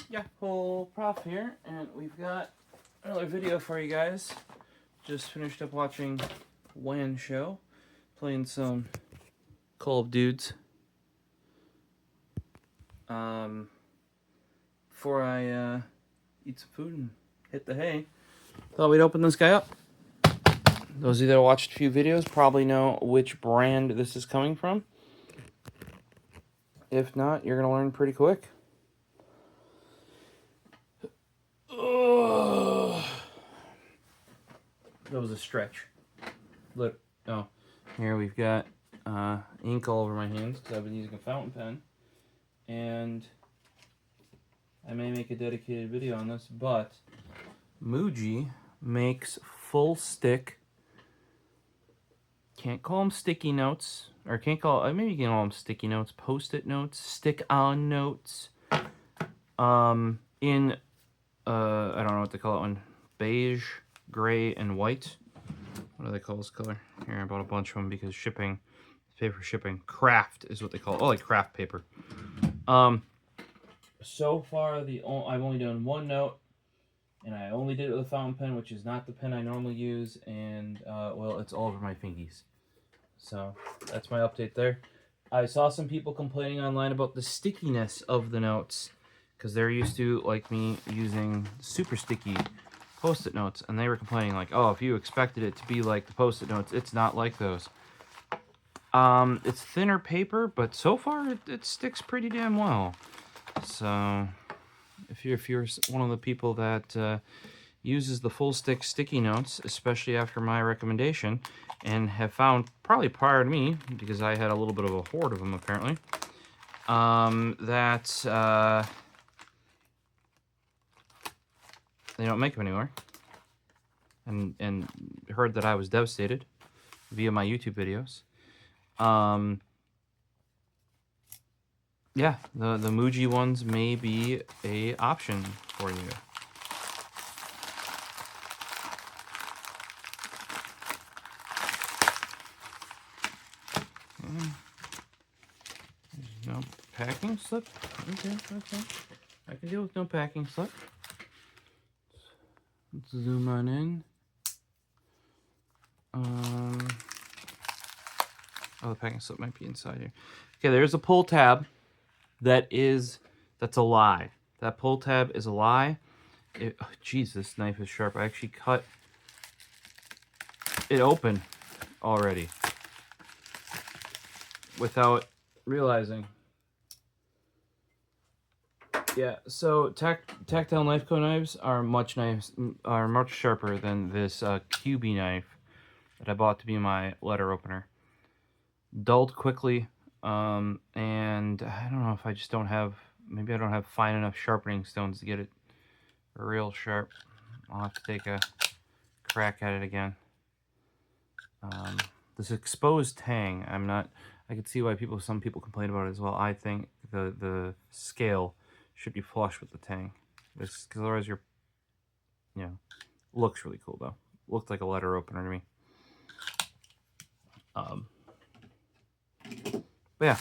Yeah, whole prof here, and we've got another video for you guys. Just finished up watching WAN show, playing some Call of Dudes. Before I eat some food and hit the hay, thought we'd open this guy up. Those of you that watched a few videos probably know which brand this is coming from. If not, you're going to learn pretty quick. Ugh. That was a stretch. Look, oh, here we've got ink all over my hands because I've been using a fountain pen. And I may make a dedicated video on this, but Muji makes full stick, can't call them sticky notes, or can't call, maybe you can call them sticky notes, post-it notes, stick-on notes, in, I don't know what they call it one, beige, gray, and white. What do they call this color? Here, I bought a bunch of them because shipping, pay for shipping. Craft is what they call it. Oh, like craft paper. So far, I've only done one note, and I only did it with a fountain pen, which is not the pen I normally use, and, well, it's all over my fingies. So, that's my update there. I saw some people complaining online about the stickiness of the notes, because they're used to, like me, using super sticky post-it notes, and they were complaining, like, oh, if you expected it to be like the post-it notes, it's not like those. It's thinner paper, but so far, it sticks pretty damn well. So, if you're one of the people that uses the full stick sticky notes, especially after my recommendation, and have found, probably prior to me, because I had a little bit of a hoard of them apparently, that they don't make them anymore, and heard that I was devastated via my YouTube videos. Yeah, the Muji ones may be a option for you. There's no packing slip. Okay. I can deal with no packing slip. Let's zoom on in. Oh, the packing slip might be inside here. Okay, there's a pull tab. That's a lie. That pull tab is a lie. Jeez, this knife is sharp. I actually cut it open already without realizing. Yeah, so tactile knife co knives are much sharper than this QB knife that I bought to be my letter opener. Dulled quickly, and I don't know if I just don't have, maybe I don't have fine enough sharpening stones to get it real sharp. I'll have to take a crack at it again. This exposed tang, I could see why some people complain about it as well. I think the scale should be flush with the tang. Because otherwise looks really cool though. Looked like a letter opener to me. But yeah,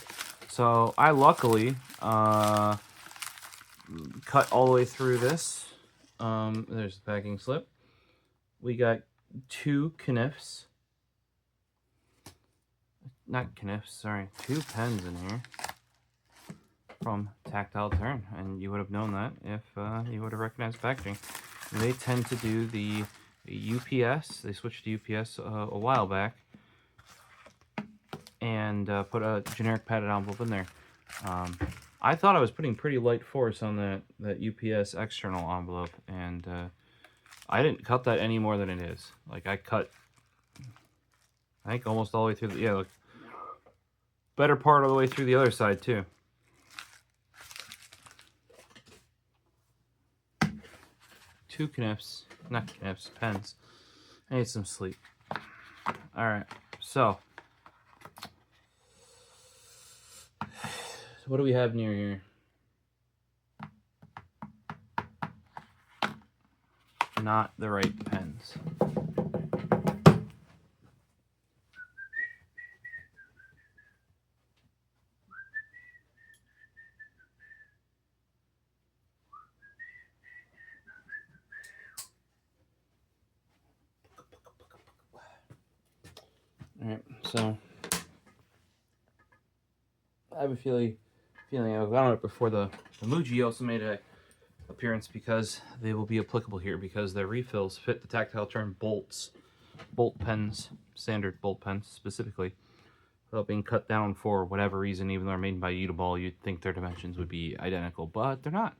so I luckily cut all the way through this. There's the packing slip. We got two pens in here from Tactile Turn, and you would have known that if you would have recognized packaging. And they tend to do the UPS. They switched to UPS a while back, and put a generic padded envelope in there. I thought I was putting pretty light force on that UPS external envelope, and I didn't cut that any more than it is. Like, I cut, I think, almost all the way through look, better part of the way through the other side too. Two pens. I need some sleep. Alright, so what do we have near here? Not the right pens. So I have a feeling I've gone on it before. The Muji also made an appearance because they will be applicable here because their refills fit the Tactile turn bolt pens, standard bolt pens specifically, without being cut down for whatever reason. Even though they're made by Uniball, you'd think their dimensions would be identical, but they're not.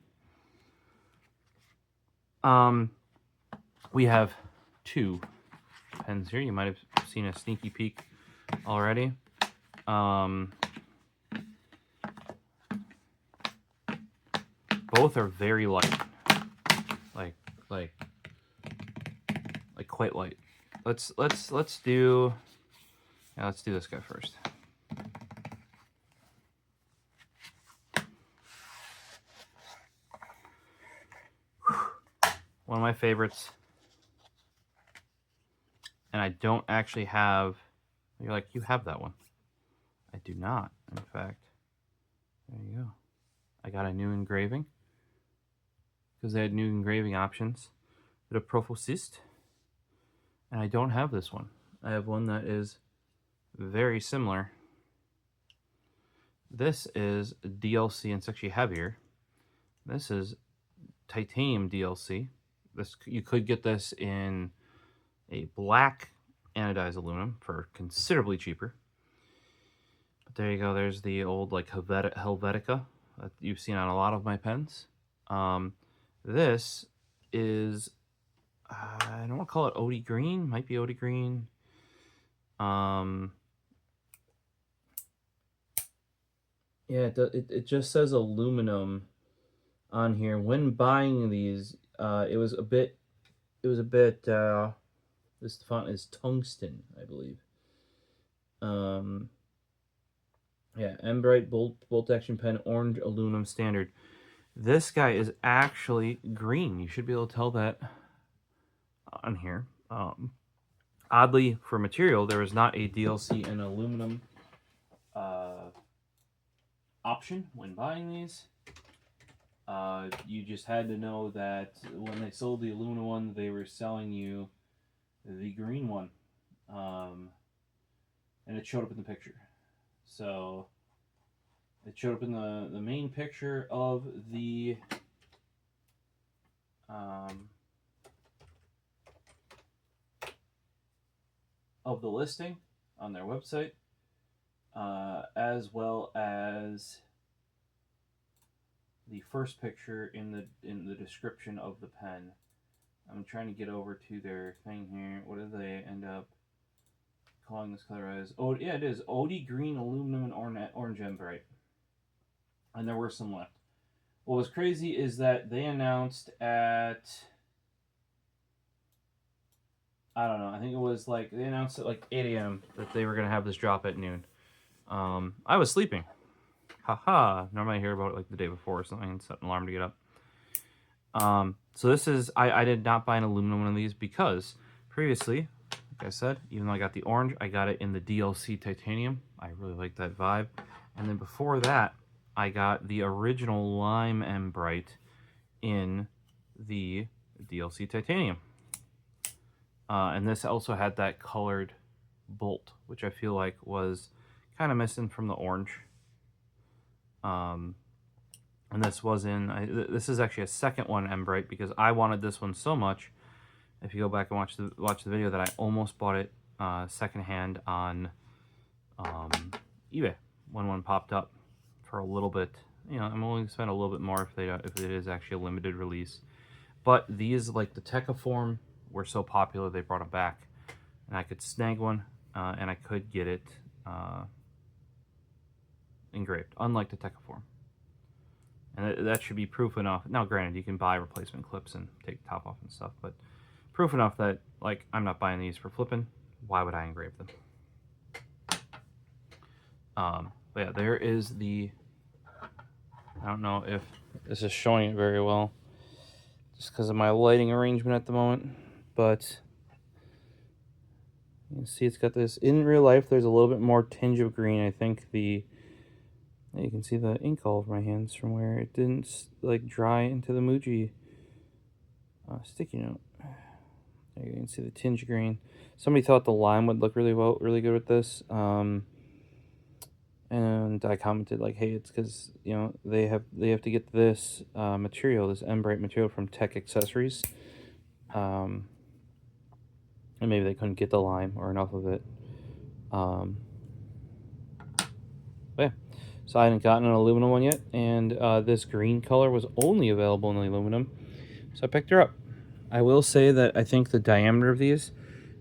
We have two pens here. You might have seen a sneaky peek already. Both are very light, like quite light. Let's do this guy first. One of my favorites. And I don't actually have, you're like, you have that one. I do not, in fact. There you go. I got a new engraving because they had new engraving options. The Profosist. And I don't have this one. I have one that is very similar. This is DLC, and it's actually heavier. This is titanium DLC. You could get this in a black anodized aluminum for considerably cheaper. But there you go. There's the old like Helvetica that you've seen on a lot of my pens. This is, I don't want to call it OD green. Might be OD green. Yeah, it just says aluminum on here. When buying these, it was a bit. This font is tungsten, I believe. Yeah, Embrite bolt action pen, orange aluminum standard. This guy is actually green. You should be able to tell that on here. Oddly, for material, there is not a DLC and aluminum option when buying these. You just had to know that when they sold the aluminum one, they were selling you the green one, and it showed up in the picture. So it showed up in the main picture of the listing on their website, as well as the first picture in the description of the pen. I'm trying to get over to their thing here. What do they end up calling this color as? Oh, yeah, it is OD green aluminum and orange Embrite. And there were some left. What was crazy is that they announced at, I don't know, I think it was like, they announced at like 8 a.m. that they were going to have this drop at noon. I was sleeping. Haha. Normally I hear about it like the day before or something and set an alarm to get up. So this is, I did not buy an aluminum one of these because previously, like I said, even though I got the orange, I got it in the DLC titanium. I really like that vibe. And then before that, I got the original lime Embrite in the DLC titanium. And this also had that colored bolt, which I feel like was kind of missing from the orange. And this was in, this is actually a second one Embrite because I wanted this one so much. If you go back and watch the video, that I almost bought it secondhand on eBay when one popped up for a little bit. You know, I'm only going to spend a little bit more if it is actually a limited release. But these, like the Techiform, were so popular they brought them back, and I could snag one and I could get it engraved, unlike the Techiform. And that should be proof enough. Now, granted, you can buy replacement clips and take the top off and stuff, but proof enough that, like, I'm not buying these for flipping. Why would I engrave them? But yeah, there is the, I don't know if this is showing it very well, just because of my lighting arrangement at the moment, but you can see it's got this, in real life, there's a little bit more tinge of green. I think you can see the ink all over my hands from where it didn't like dry into the Muji sticky note. There you can see the tinge green. Somebody thought the lime would look really good with this. And I commented like, hey, it's because they have to get this material, this Embrite material from Tech Accessories, and maybe they couldn't get the lime or enough of it. But yeah, so I hadn't gotten an aluminum one yet, and this green color was only available in the aluminum, so I picked her up. I will say that I think the diameter of these,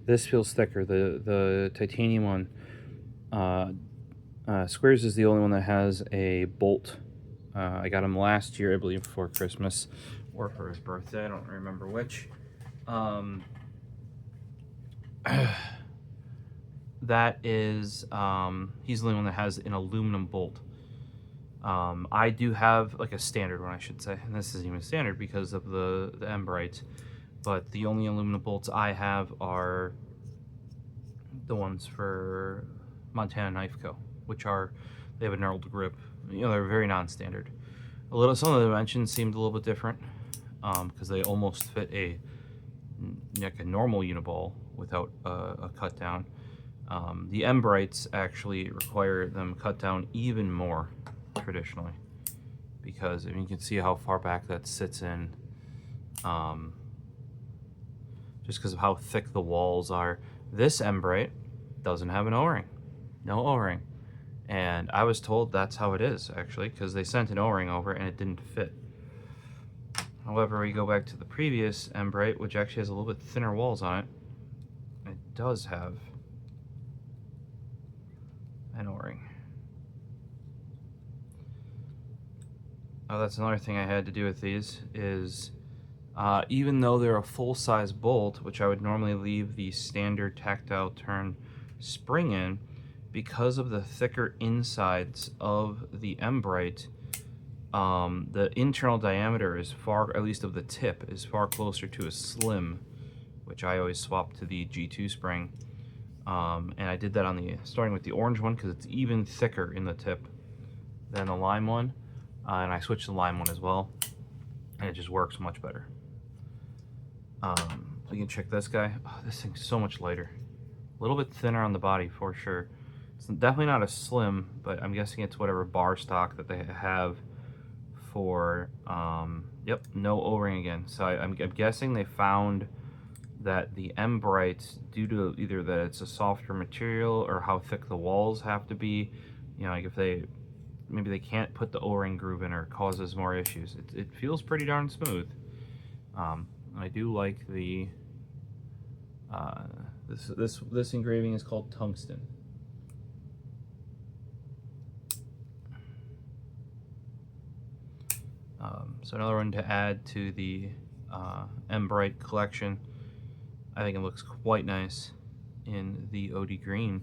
this feels thicker. The titanium one, Squares is the only one that has a bolt. I got him last year, I believe, for Christmas or for his birthday. I don't remember which. That is, he's the only one that has an aluminum bolt. I do have like a standard one, I should say, and this isn't even standard because of the Embrite. But the only aluminum bolts I have are the ones for Montana Knife Co., which are, they have a knurled grip. They're very non-standard. Some of the dimensions seemed a little bit different because they almost fit like a normal Uniball without a cut down. The Embrites actually require them cut down even more traditionally because you can see how far back that sits in, just because of how thick the walls are. This Embrite doesn't have an O-ring, no O-ring, and I was told that's how it is actually because they sent an O-ring over and it didn't fit. However, we go back to the previous Embrite, which actually has a little bit thinner walls on it. It does have an O-ring. Oh, that's another thing I had to do with these is even though they're a full-size bolt, which I would normally leave the standard tactile turn spring in, because of the thicker insides of the Embrite, the internal diameter is far, at least of the tip, is far closer to a slim, which I always swap to the G2 spring. And I did that on starting with the orange one because it's even thicker in the tip than the lime one. And I switched to the lime one as well, and it just works much better. You can check this guy. Oh, this thing's so much lighter. A little bit thinner on the body for sure. It's definitely not a slim, but I'm guessing it's whatever bar stock that they have for, yep, no O-ring again. So I'm guessing they found that the Embrite, due to either that it's a softer material or how thick the walls have to be, like if maybe they can't put the O-ring groove in or it causes more issues. It feels pretty darn smooth. I do like the this engraving is called tungsten. So another one to add to the Embrite collection. I think it looks quite nice in the OD green.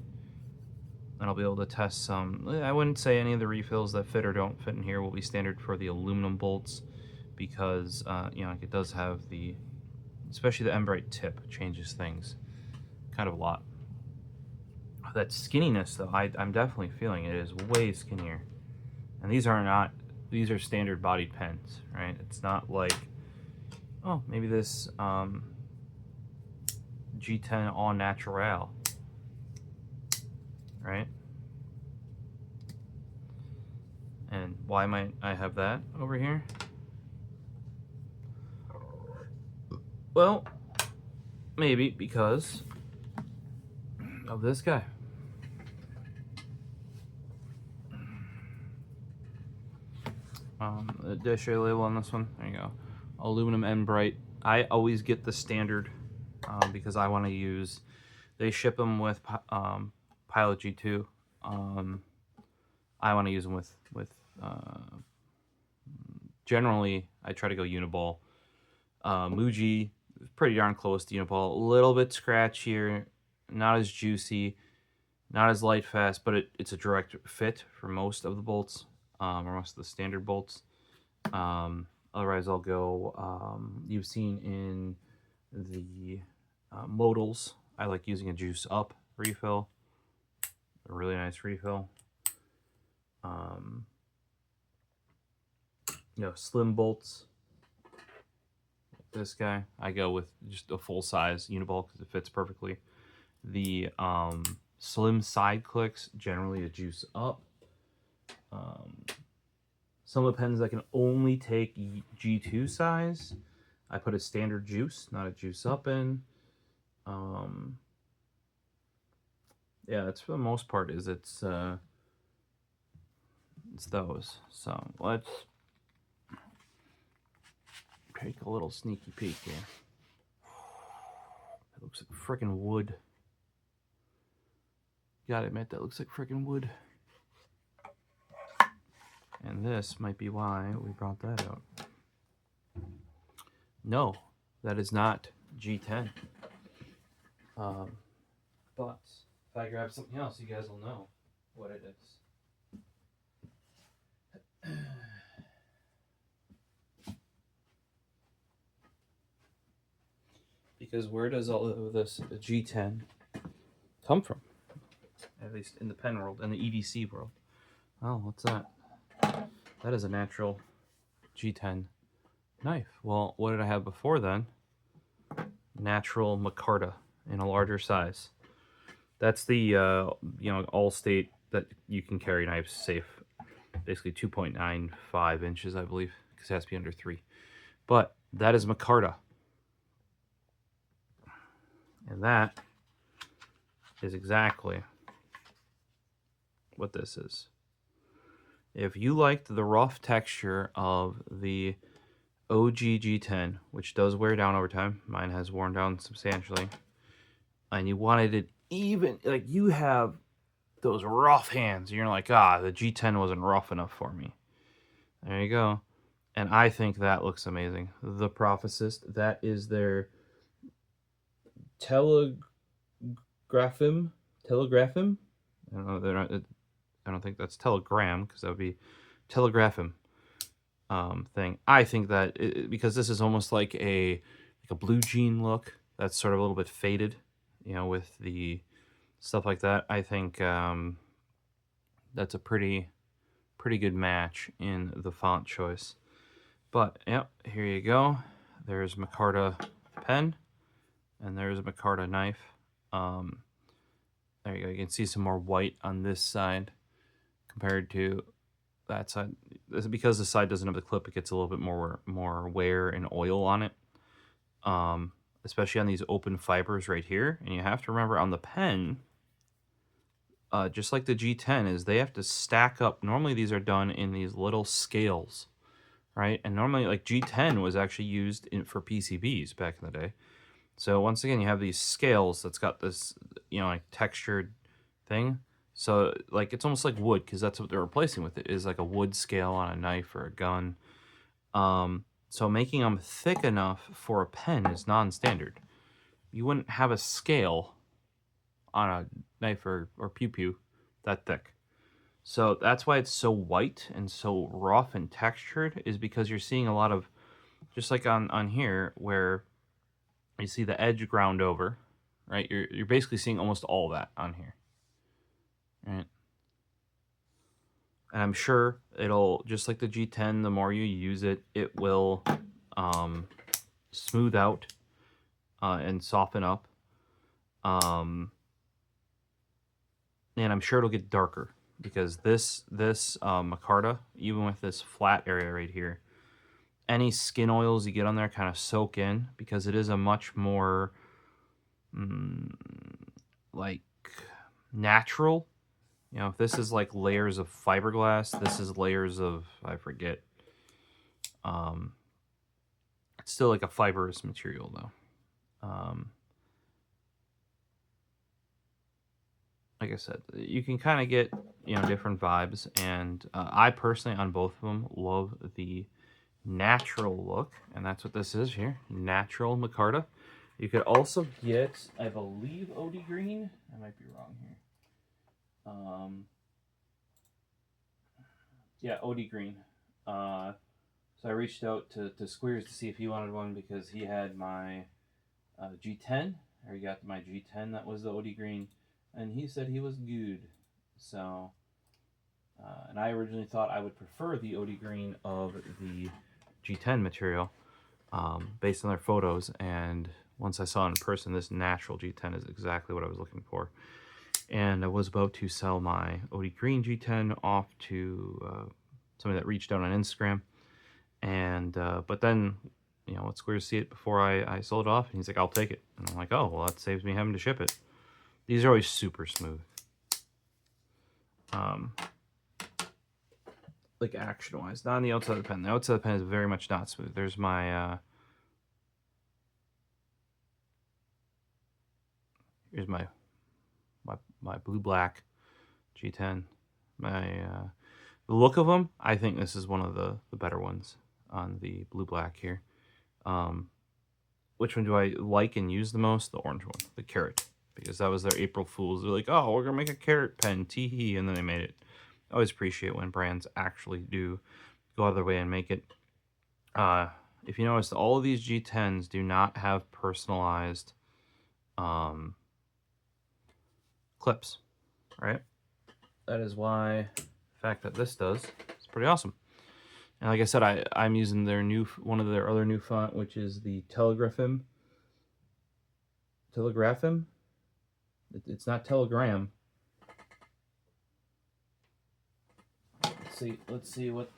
And I'll be able to test some. I wouldn't say any of the refills that fit or don't fit in here will be standard for the aluminum bolts because it does have especially the Embrite tip changes things kind of a lot. That skinniness though, I'm definitely feeling it is way skinnier. And these are standard bodied pens, right? It's not like, oh, maybe this G10 All Natural, right? And why might I have that over here? Well, maybe because of this guy. Did I show you the label on this one? There you go. Aluminum Embrite. I always get the standard because I want to use. They ship them with Pilot G2. I want to use them with generally I try to go Uniball. Muji, pretty darn close to Uniball. A little bit scratchier, not as juicy, not as light fast, but it's a direct fit for most of the bolts, or most of the standard bolts. Otherwise, I'll go. You've seen in the modals, I like using a juice up refill, a really nice refill. Slim bolts. this guy. I go with just a full size Uniball because it fits perfectly. The slim side clicks generally a juice up. Some of the pens that can only take G2 size, I put a standard juice, not a juice up in. Yeah, that's for the most part is it's those. So let's take a little sneaky peek here. It looks like freaking wood. Gotta admit, that looks like freaking wood. And this might be why we brought that out. No, that is not G10. But if I grab something else, you guys will know what it is. Because where does all of this G10 come from? At least in the pen world, in the EDC world. Oh, what's that? That is a natural G10 knife. Well, what did I have before then? Natural Micarta in a larger size. That's the all-state that you can carry knives safe. Basically 2.95 inches, I believe, because it has to be under 3. But that is Micarta. And that is exactly what this is. If you liked the rough texture of the OG G10, which does wear down over time, mine has worn down substantially, and you wanted it even, like you have those rough hands, and you're like, the G10 wasn't rough enough for me. There you go. And I think that looks amazing. The Prophecist, that is their telegraphim. I don't know. I don't think that's telegram because that would be telegraphim thing. I think that because this is almost like a blue jean look that's sort of a little bit faded, with the stuff like that. I think that's a pretty good match in the font choice. But yep, here you go. There's Micarta pen, and there's a Micarta knife. There you go. You can see some more white on this side compared to that side. Because the side doesn't have the clip, it gets a little bit more wear and oil on it, especially on these open fibers right here. And you have to remember on the pen, just like the G10 is, they have to stack up. Normally these are done in these little scales, right? And normally like G10 was actually used for PCBs back in the day. So once again, you have these scales that's got this, like textured thing. So like it's almost like wood, because that's what they're replacing with it, is like a wood scale on a knife or a gun. So making them thick enough for a pen is non-standard. You wouldn't have a scale on a knife or pew-pew that thick. So that's why it's so white and so rough and textured, is because you're seeing a lot of, just like on here, where you see the edge ground over, right? You're basically seeing almost all that on here, right? And I'm sure it'll, just like the G10, the more you use it, it will smooth out and soften up. And I'm sure it'll get darker, because this Micarta, even with this flat area right here, any skin oils you get on there kind of soak in, because it is a much more like natural. If this is like layers of fiberglass, this is layers of, I forget. It's still like a fibrous material though. Like I said, you can kind of get different vibes, and I personally on both of them love the natural look, and that's what this is here, natural Micarta. You could also get, I believe, OD green. I might be wrong here. Yeah, OD green. So I reached out to Squeers to see if he wanted one, because he had my G10, or he got my G10 that was the OD green, and he said he was good. So, and I originally thought I would prefer the OD green of the G10 material, based on their photos. And once I saw it in person, this natural G10 is exactly what I was looking for. And I was about to sell my OD Green G10 off to somebody that reached out on Instagram. And but then, you know, it's weird to see it before I sold it off. And he's like, I'll take it. And I'm like, oh, well, that saves me having to ship it. These are always super smooth. Like action-wise, not on the outside of the pen. The outside of the pen is very much not smooth. There's my here's my blue-black G10. The look of them, I think this is one of the better ones on the blue-black here. Which one do I like and use the most? The orange one, the carrot, because that was their April Fools. They're like, oh, we're gonna make a carrot pen, tee-hee, and then they made it. I always appreciate when brands actually do go out of their way and make it. If you notice, all of these G10s do not have personalized clips, right? That is why the fact that this does is pretty awesome. And like I said, I'm using their one of their other new font, which is the Telegraphim. It's not Telegram. Let's see what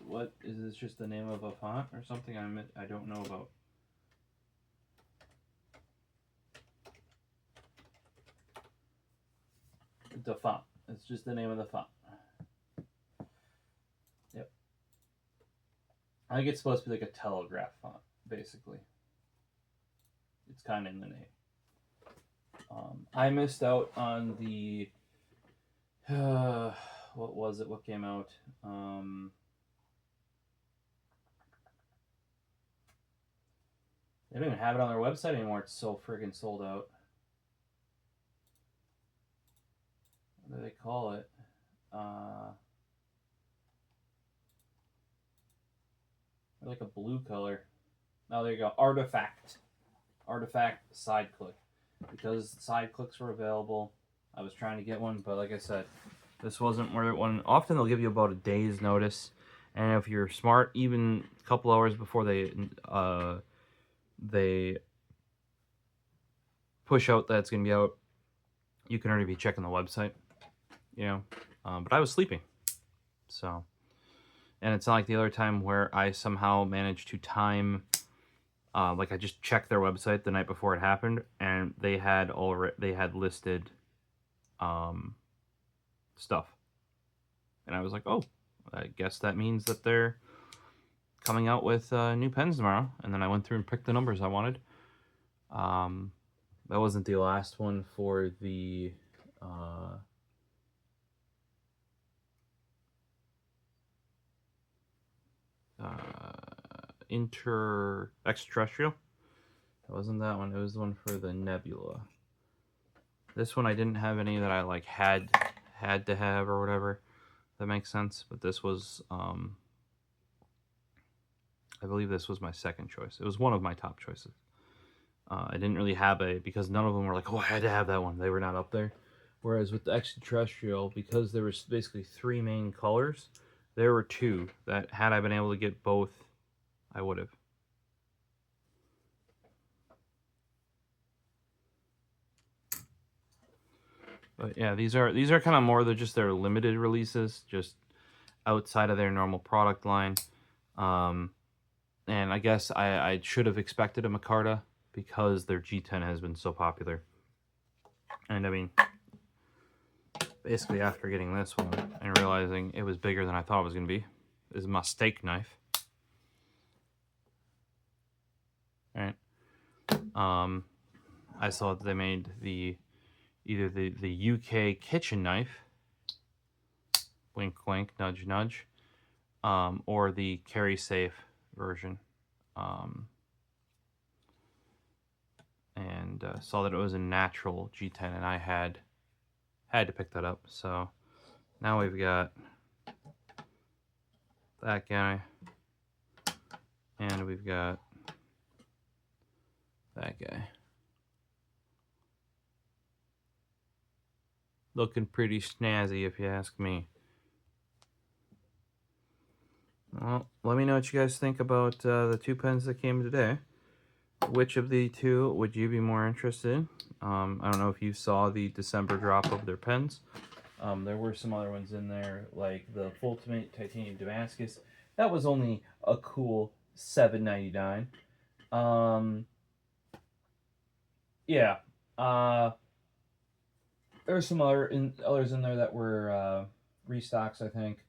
is this, just the name of a font or something I don't know about. The font. It's just the name of the font. Yep. I think it's supposed to be like a telegraph font, basically. It's kind of in the name. I missed out on the what was it? What came out? They don't even have it on their website anymore. It's so friggin' sold out. What do they call it? Like a blue color. Oh, there you go. Artifact side click. Because side clicks were available, I was trying to get one, but like I said, this wasn't where it went. Often they'll give you about a day's notice, and if you're smart, even a couple hours before they push out that it's gonna be out, you can already be checking the website, you know. But I was sleeping, so, and it's not like the other time where I somehow managed to time. Like I just checked their website the night before it happened, and they had listed stuff, and I was like, oh, I guess that means that they're coming out with new pens tomorrow. And then I went through and picked the numbers I wanted. That wasn't the last one for the extraterrestrial. It wasn't that one. It was the one for the Nebula. This one I didn't have any that I like had to have or whatever. That makes sense. But this was I believe this was my second choice. It was one of my top choices. I didn't really have because none of them were like, oh, I had to have that one. They were not up there. Whereas with the extraterrestrial, because there was basically 3 main colors, there were 2 that had I been able to get both, I would have. But yeah, these are kind of more than just their limited releases, just outside of their normal product line. And I guess I should have expected a Micarta because their G10 has been so popular. And I mean, basically after getting this one and realizing it was bigger than I thought it was going to be, this is my steak knife. All right. I saw that they made either the UK kitchen knife, wink wink, nudge nudge, or the carry safe version. And saw that it was a natural G10, and I had to pick that up. So now we've got that guy, and we've got that guy. Looking pretty snazzy, if you ask me. Well, let me know what you guys think about the 2 pens that came today. which of the two would you be more interested in? I don't know if you saw the December drop of their pens. There were some other ones in there, like the Ultimate Titanium Damascus. That was only a cool $7.99. Yeah. There's some others in there that were restocks, I think,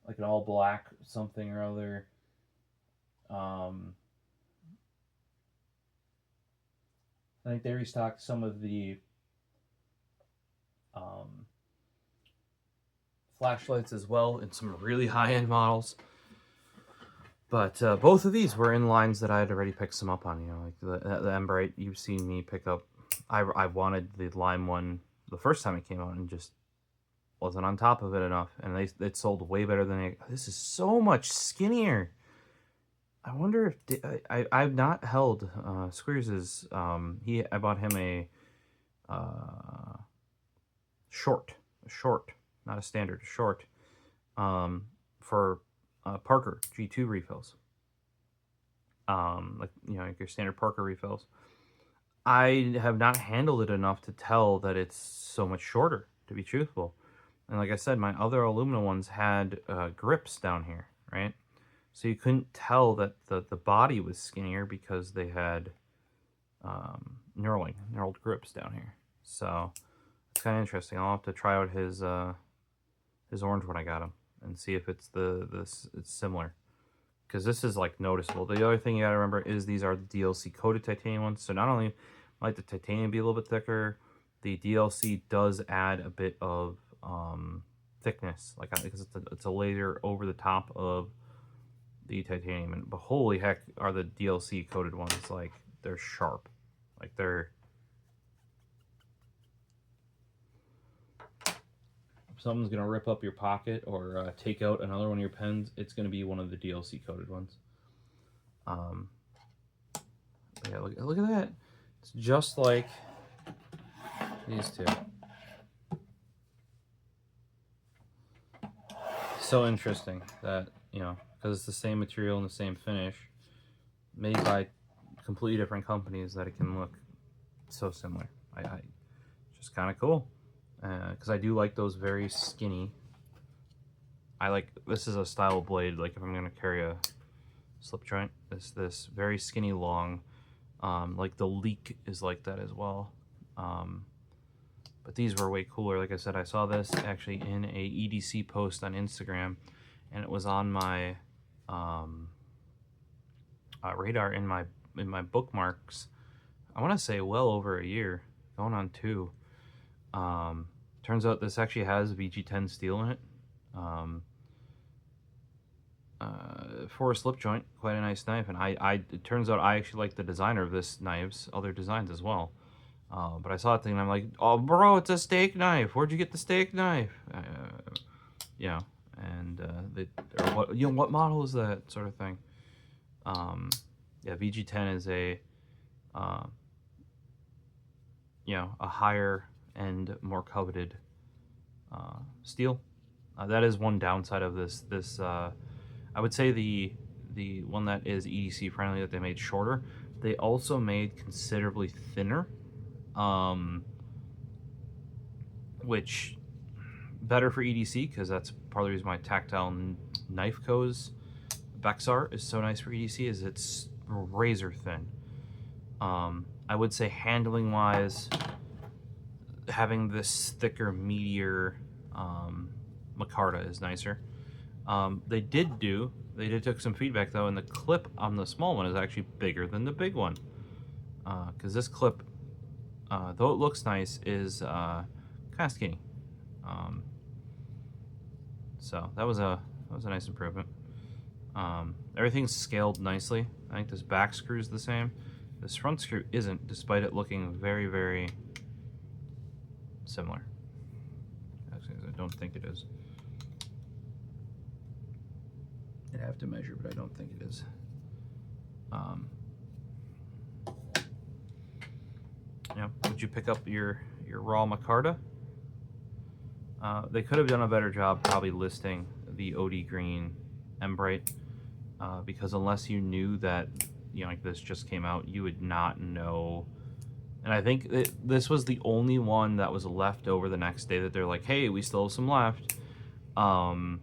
like an all black something or other. I think they restocked some of the flashlights as well in some really high-end models. But both of these were in lines that I had already picked some up on. You know, like the Embrite, you've seen me pick up. I wanted the lime one the first time it came out and just wasn't on top of it enough. And it sold way better than it. This is so much skinnier. I wonder if I've not held Squeers's. I bought him a short, not a standard, short, for Parker G2 refills. Like, you know, like your standard Parker refills. I have not handled it enough to tell that it's so much shorter, to be truthful. And like I said, my other aluminum ones had grips down here, right? So you couldn't tell that the body was skinnier because they had knurled grips down here. So it's kind of interesting. I'll have to try out his orange when I got him and see if it's it's similar, because this is like noticeable. The other thing you gotta remember is these are the DLC coated titanium ones. So not only might the titanium be a little bit thicker, the DLC does add a bit of thickness, like because it's a layer over the top of the titanium. But holy heck, are the DLC coated ones, like, they're sharp, like they're. If someone's gonna rip up your pocket or take out another one of your pens, it's gonna be one of the DLC coated ones. Yeah, look at that. It's just like these two. So interesting that, you know, because it's the same material and the same finish, made by completely different companies, that it can look so similar. Just kind of cool, because I do like those very skinny. This is a style of blade, like if I'm gonna carry a slip joint, this very skinny long, like the Leak is like that as well. But these were way cooler. Like I said, I saw this actually in a EDC post on Instagram, and it was on my radar in my bookmarks. I want to say well over a year, going on 2. Turns out this actually has VG10 steel in it. For a slip joint, quite a nice knife. And it turns out I actually like the designer of this knife's other designs as well. But I saw that thing and I'm like, oh bro, it's a steak knife. Where'd you get the steak knife? Yeah, and what model is that, sort of thing. Yeah, VG10 is a a higher and more coveted steel. That is one downside of this. I would say the one that is EDC friendly, that they made shorter, they also made considerably thinner, which better for EDC, because that's part of the reason why Tactile Knife Co's Bexar is so nice for EDC, is it's razor thin. I would say handling wise, having this thicker, meatier Micarta is nicer. They did took some feedback though, and the clip on the small one is actually bigger than the big one. Because this clip, though it looks nice, is kind of skinny. So that was a nice improvement. Everything's scaled nicely. I think this back screw is the same. This front screw isn't, despite it looking very, very similar. Actually, I don't think it is. I'd have to measure, but I don't think it is. Yeah, would you pick up your raw Micarta? They could have done a better job probably listing the OD green Embrite, because unless you knew that you know, like this just came out, you would not know. And I think this was the only one that was left over the next day that they're like, hey, we still have some left. And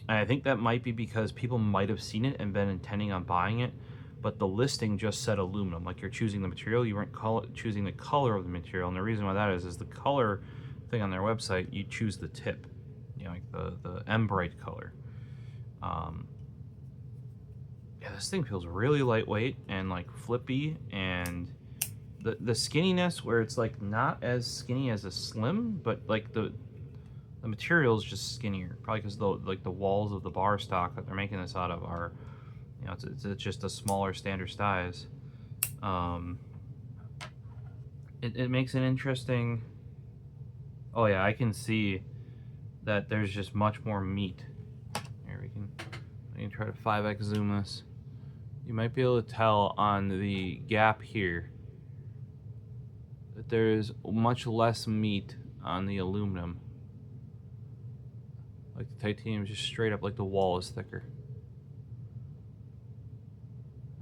I think that might be because people might have seen it and been intending on buying it, but the listing just said aluminum. Like, you're choosing the material, you weren't choosing the color of the material. And the reason why that is the color thing on their website, you choose the tip, you know, like the Embrite color. Yeah, this thing feels really lightweight and like flippy, and the skinniness where it's like not as skinny as a slim, but like the material is just skinnier, probably because the walls of the bar stock that they're making this out of are, you know, it's just a smaller standard size. It makes an interesting. Oh yeah, I can see that there's just much more meat. Here I can try to 5x zoom this. You might be able to tell on the gap here that there's much less meat on the aluminum. Like the titanium is just straight up, like the wall is thicker.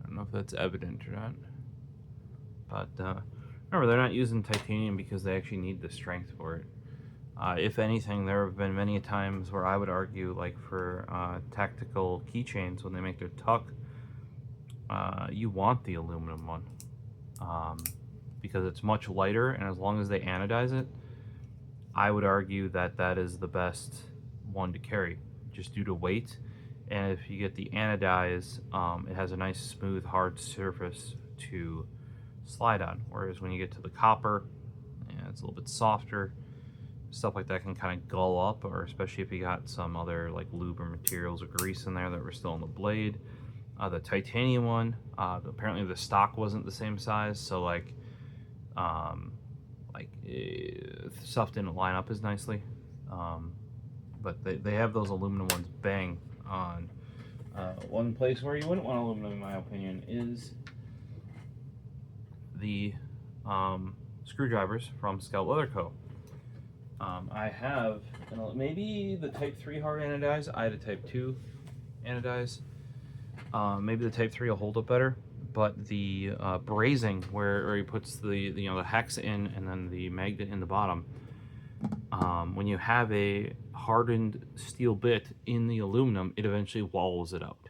I don't know if that's evident or not. But remember, they're not using titanium because they actually need the strength for it. If anything, there have been many times where I would argue, like for tactical keychains, when they make their tuck, you want the aluminum one. Because it's much lighter, and as long as they anodize it, I would argue that that is the best one to carry, just due to weight. And if you get the anodize, it has a nice smooth hard surface to slide on, whereas when you get to the copper, yeah, it's a little bit softer. Stuff like that can kind of gull up, or especially if you got some other like lube or materials or grease in there that were still in the blade. The titanium one, apparently the stock wasn't the same size, so stuff didn't line up as nicely. But they have those aluminum ones bang on. One place where you wouldn't want aluminum, in my opinion, is the screwdrivers from Scout Leather Co. I have maybe the Type 3 hard anodize. I had a Type 2 anodize. Maybe the Type 3 will hold up better, but the brazing where he puts the hex in and then the magnet in the bottom, when you have a hardened steel bit in the aluminum, it eventually walls it out.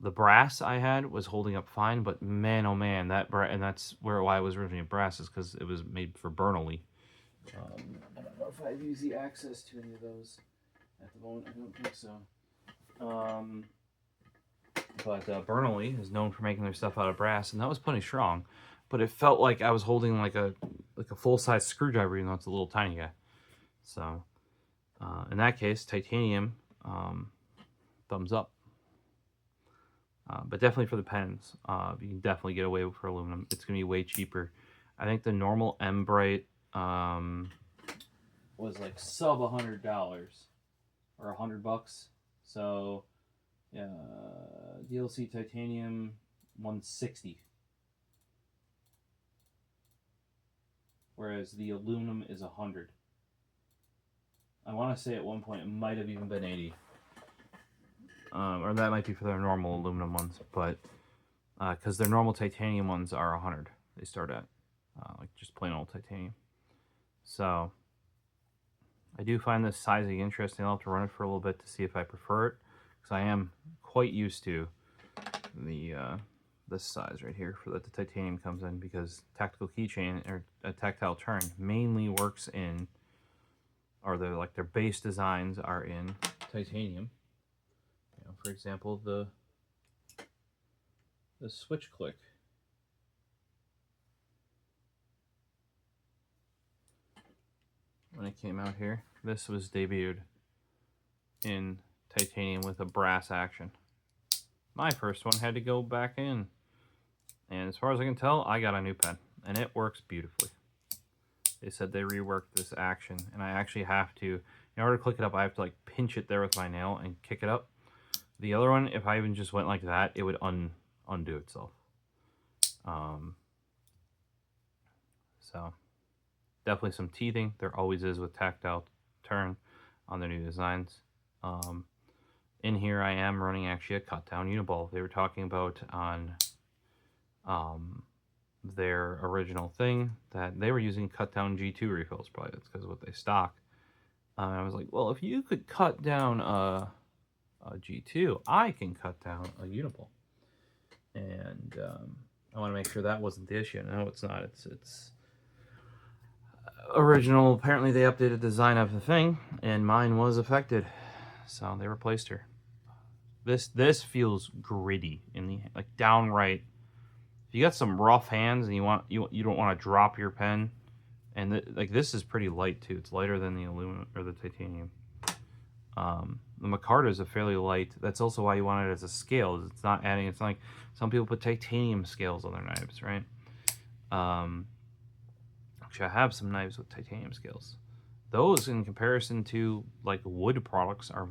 The brass I had was holding up fine, but man, oh man, and that's why I was originally brass, is because it was made for Bernoulli. I don't know if I've used the access to any of those at the moment. I don't think so. But Bernoulli is known for making their stuff out of brass, and that was plenty strong. But it felt like I was holding like a full-size screwdriver, even though it's a little tiny guy. So in that case, titanium, thumbs up. But definitely for the pens, you can definitely get away with for aluminum. It's going to be way cheaper. I think the normal Embrite was like sub $100 or $100. So yeah, DLC titanium 160, whereas the aluminum is 100. I want to say at one point it might have even been 80, or that might be for their normal aluminum ones, but because their normal titanium ones are 100, they start at like just plain old titanium. So I do find this sizing interesting. I'll have to run it for a little bit to see if I prefer it, because I am quite used to the this size right here for that the titanium comes in, because tactical keychain or a tactile turn mainly works in, or their base designs are in titanium. You know, for example, the switch click. When it came out here, this was debuted in titanium with a brass action. My first one had to go back in, and as far as I can tell, I got a new pen, and it works beautifully. They said they reworked this action, and I actually have to, in order to click it up, I have to like pinch it there with my nail and kick it up. The other one, if I even just went like that, it would undo itself. So definitely some teething. There always is with tactile turn on their new designs. in here I am running actually a cut down Uniball. They were talking about on their original thing that they were using cut down G2 refills. Probably that's because of what they stock. I was like, well, if you could cut down a G2, I can cut down a Uniball. And I want to make sure that wasn't the issue. No, it's not. It's original. Apparently, they updated the design of the thing, and mine was affected, so they replaced her. This feels gritty in the like downright. If you got some rough hands and you don't want to drop your pen, and like this is pretty light too. It's lighter than the aluminum or the titanium. The Micarta is a fairly light. That's also why you want it as a scale. It's not adding. It's not like some people put titanium scales on their knives, right? Actually, I have some knives with titanium scales. Those, in comparison to like wood products, are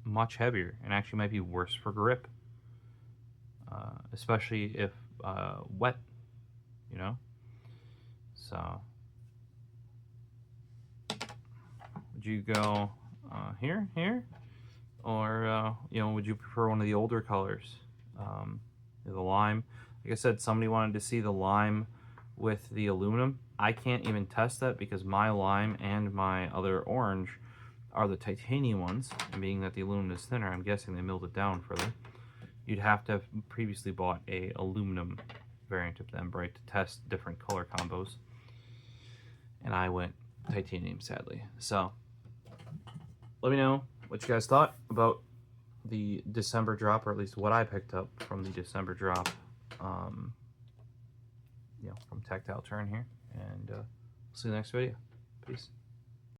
much heavier and actually might be worse for grip, especially if wet, you know. So, would you go here, or you know, would you prefer one of the older colors, the lime? Like I said, somebody wanted to see the lime with the aluminum. I can't even test that because my lime and my other orange are the titanium ones, and being that the aluminum is thinner, I'm guessing they milled it down further. You'd have to have previously bought a aluminum variant of the Embrite to test different color combos, and I went titanium, sadly. So let me know what you guys thought about the December drop, or at least what I picked up from the December drop, you know, from Tactile Turn here, and see you in the next video. Peace.